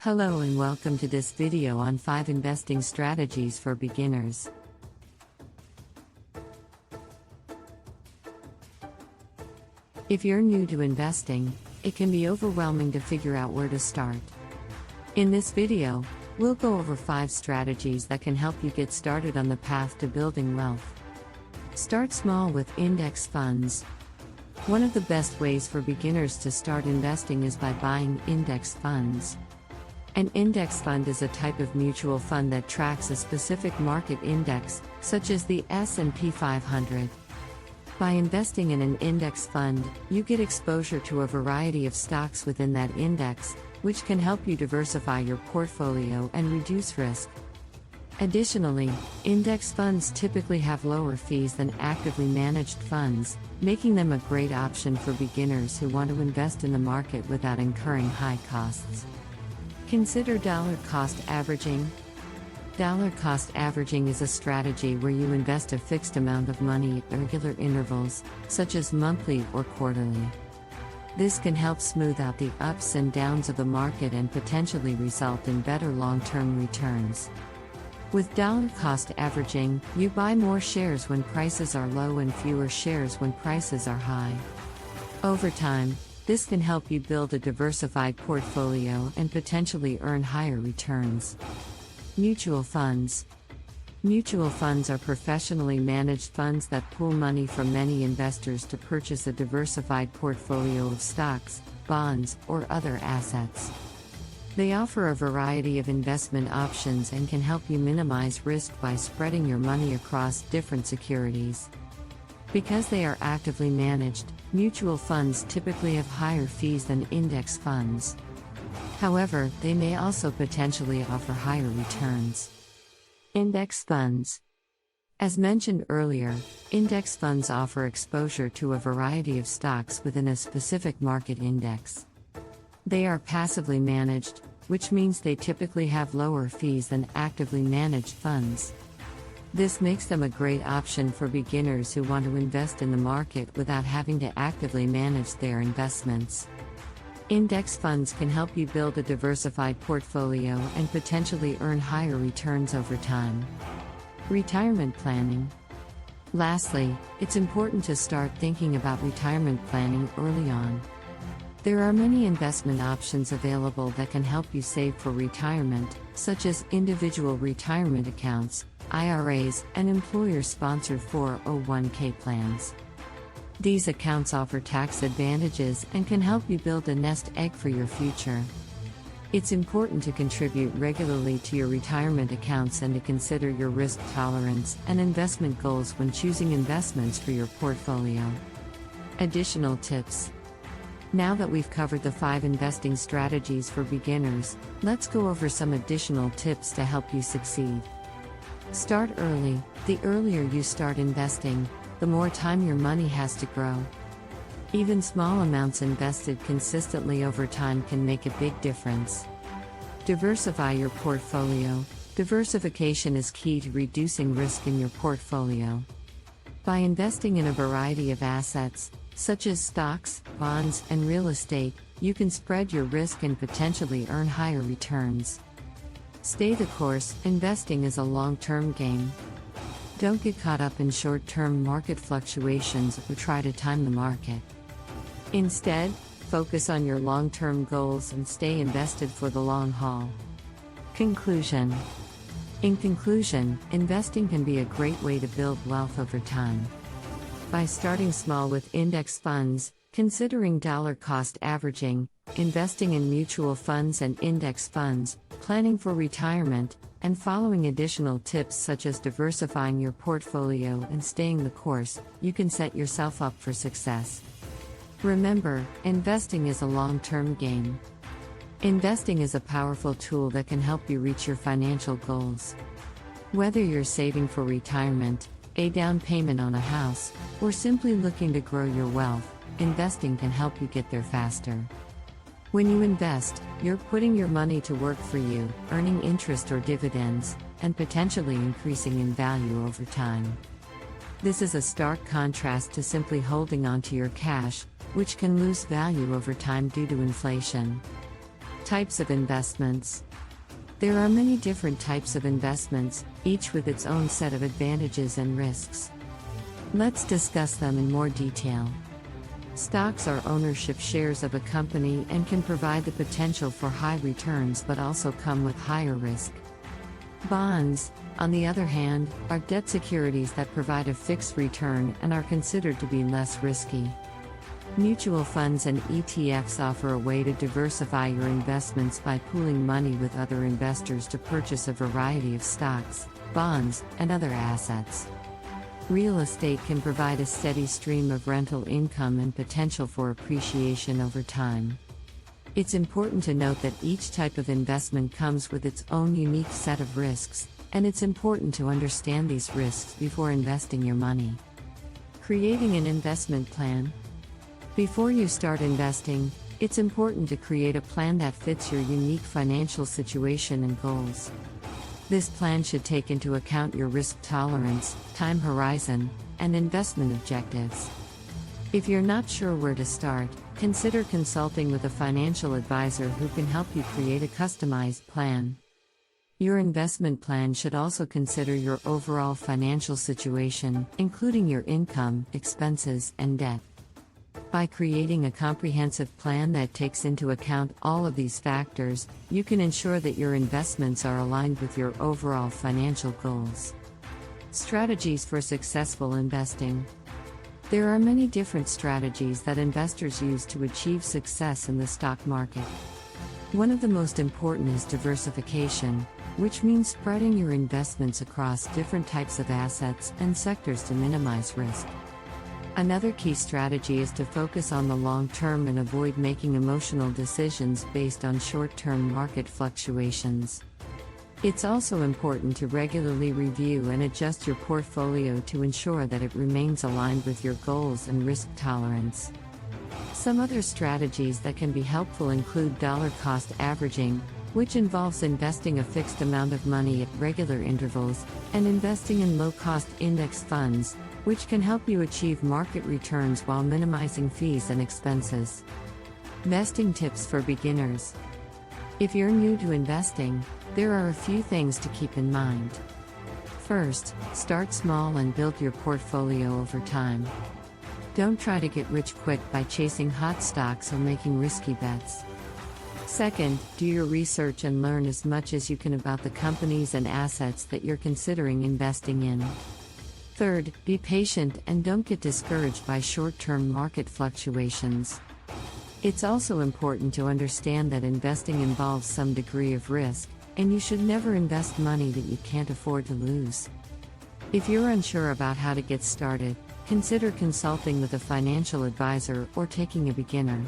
Hello and welcome to this video on 5 investing strategies for beginners. If you're new to investing, it can be overwhelming to figure out where to start. In this video, we'll go over 5 strategies that can help you get started on the path to building wealth. Start small with index funds. One of the best ways for beginners to start investing is by buying index funds. An index fund is a type of mutual fund that tracks a specific market index, such as the S&P 500. By investing in an index fund, you get exposure to a variety of stocks within that index, which can help you diversify your portfolio and reduce risk. Additionally, index funds typically have lower fees than actively managed funds, making them a great option for beginners who want to invest in the market without incurring high costs. Consider dollar cost averaging. Dollar cost averaging is a strategy where you invest a fixed amount of money at regular intervals, such as monthly or quarterly. This can help smooth out the ups and downs of the market and potentially result in better long-term returns. With dollar cost averaging, you buy more shares when prices are low and fewer shares when prices are high. Over time, this can help you build a diversified portfolio and potentially earn higher returns. Mutual funds. Mutual funds are professionally managed funds that pool money from many investors to purchase a diversified portfolio of stocks, bonds, or other assets. They offer a variety of investment options and can help you minimize risk by spreading your money across different securities. Because they are actively managed, mutual funds typically have higher fees than index funds. However, they may also potentially offer higher returns. Index funds. As mentioned earlier, index funds offer exposure to a variety of stocks within a specific market index. They are passively managed, which means they typically have lower fees than actively managed funds. This makes them a great option for beginners who want to invest in the market without having to actively manage their investments. Index funds can help you build a diversified portfolio and potentially earn higher returns over time. Retirement planning. Lastly, it's important to start thinking about retirement planning early on. There are many investment options available that can help you save for retirement, such as individual retirement accounts, IRAs, and employer-sponsored 401k plans. These accounts offer tax advantages and can help you build a nest egg for your future. It's important to contribute regularly to your retirement accounts and to consider your risk tolerance and investment goals when choosing investments for your portfolio. Additional tips. Now that we've covered the 5 investing strategies for beginners, let's go over some additional tips to help you succeed. Start early. The earlier you start investing, the more time your money has to grow. Even small amounts invested consistently over time can make a big difference. Diversify your portfolio. Diversification is key to reducing risk in your portfolio. By investing in a variety of assets, such as stocks, bonds, and real estate, you can spread your risk and potentially earn higher returns. Stay the course. Investing is a long-term game. Don't get caught up in short-term market fluctuations or try to time the market. Instead, focus on your long-term goals and stay invested for the long haul. Conclusion. In conclusion, investing can be a great way to build wealth over time. By starting small with index funds, considering dollar cost averaging, investing in mutual funds and index funds, planning for retirement, and following additional tips such as diversifying your portfolio and staying the course, you can set yourself up for success. Remember, investing is a long-term game. Investing is a powerful tool that can help you reach your financial goals. Whether you're saving for retirement, a down payment on a house, or simply looking to grow your wealth, investing can help you get there faster. When you invest, you're putting your money to work for you, earning interest or dividends, and potentially increasing in value over time. This is a stark contrast to simply holding onto your cash, which can lose value over time due to inflation. Types of investments. There are many different types of investments, each with its own set of advantages and risks. Let's discuss them in more detail. Stocks are ownership shares of a company and can provide the potential for high returns but also come with higher risk. Bonds, on the other hand, are debt securities that provide a fixed return and are considered to be less risky. Mutual funds and ETFs offer a way to diversify your investments by pooling money with other investors to purchase a variety of stocks, bonds, and other assets. Real estate can provide a steady stream of rental income and potential for appreciation over time. It's important to note that each type of investment comes with its own unique set of risks, and it's important to understand these risks before investing your money. Creating an investment plan. Before you start investing, it's important to create a plan that fits your unique financial situation and goals. This plan should take into account your risk tolerance, time horizon, and investment objectives. If you're not sure where to start, consider consulting with a financial advisor who can help you create a customized plan. Your investment plan should also consider your overall financial situation, including your income, expenses, and debt. By creating a comprehensive plan that takes into account all of these factors, you can ensure that your investments are aligned with your overall financial goals. Strategies for successful investing. There are many different strategies that investors use to achieve success in the stock market. One of the most important is diversification, which means spreading your investments across different types of assets and sectors to minimize risk. Another key strategy is to focus on the long term and avoid making emotional decisions based on short-term market fluctuations. It's also important to regularly review and adjust your portfolio to ensure that it remains aligned with your goals and risk tolerance. Some other strategies that can be helpful include dollar cost averaging, which involves investing a fixed amount of money at regular intervals, and investing in low-cost index funds, which can help you achieve market returns while minimizing fees and expenses. Investing tips for beginners. If you're new to investing, there are a few things to keep in mind. First, start small and build your portfolio over time. Don't try to get rich quick by chasing hot stocks or making risky bets. Second, do your research and learn as much as you can about the companies and assets that you're considering investing in. Third, be patient and don't get discouraged by short-term market fluctuations. It's also important to understand that investing involves some degree of risk, and you should never invest money that you can't afford to lose. If you're unsure about how to get started, consider consulting with a financial advisor or taking a beginner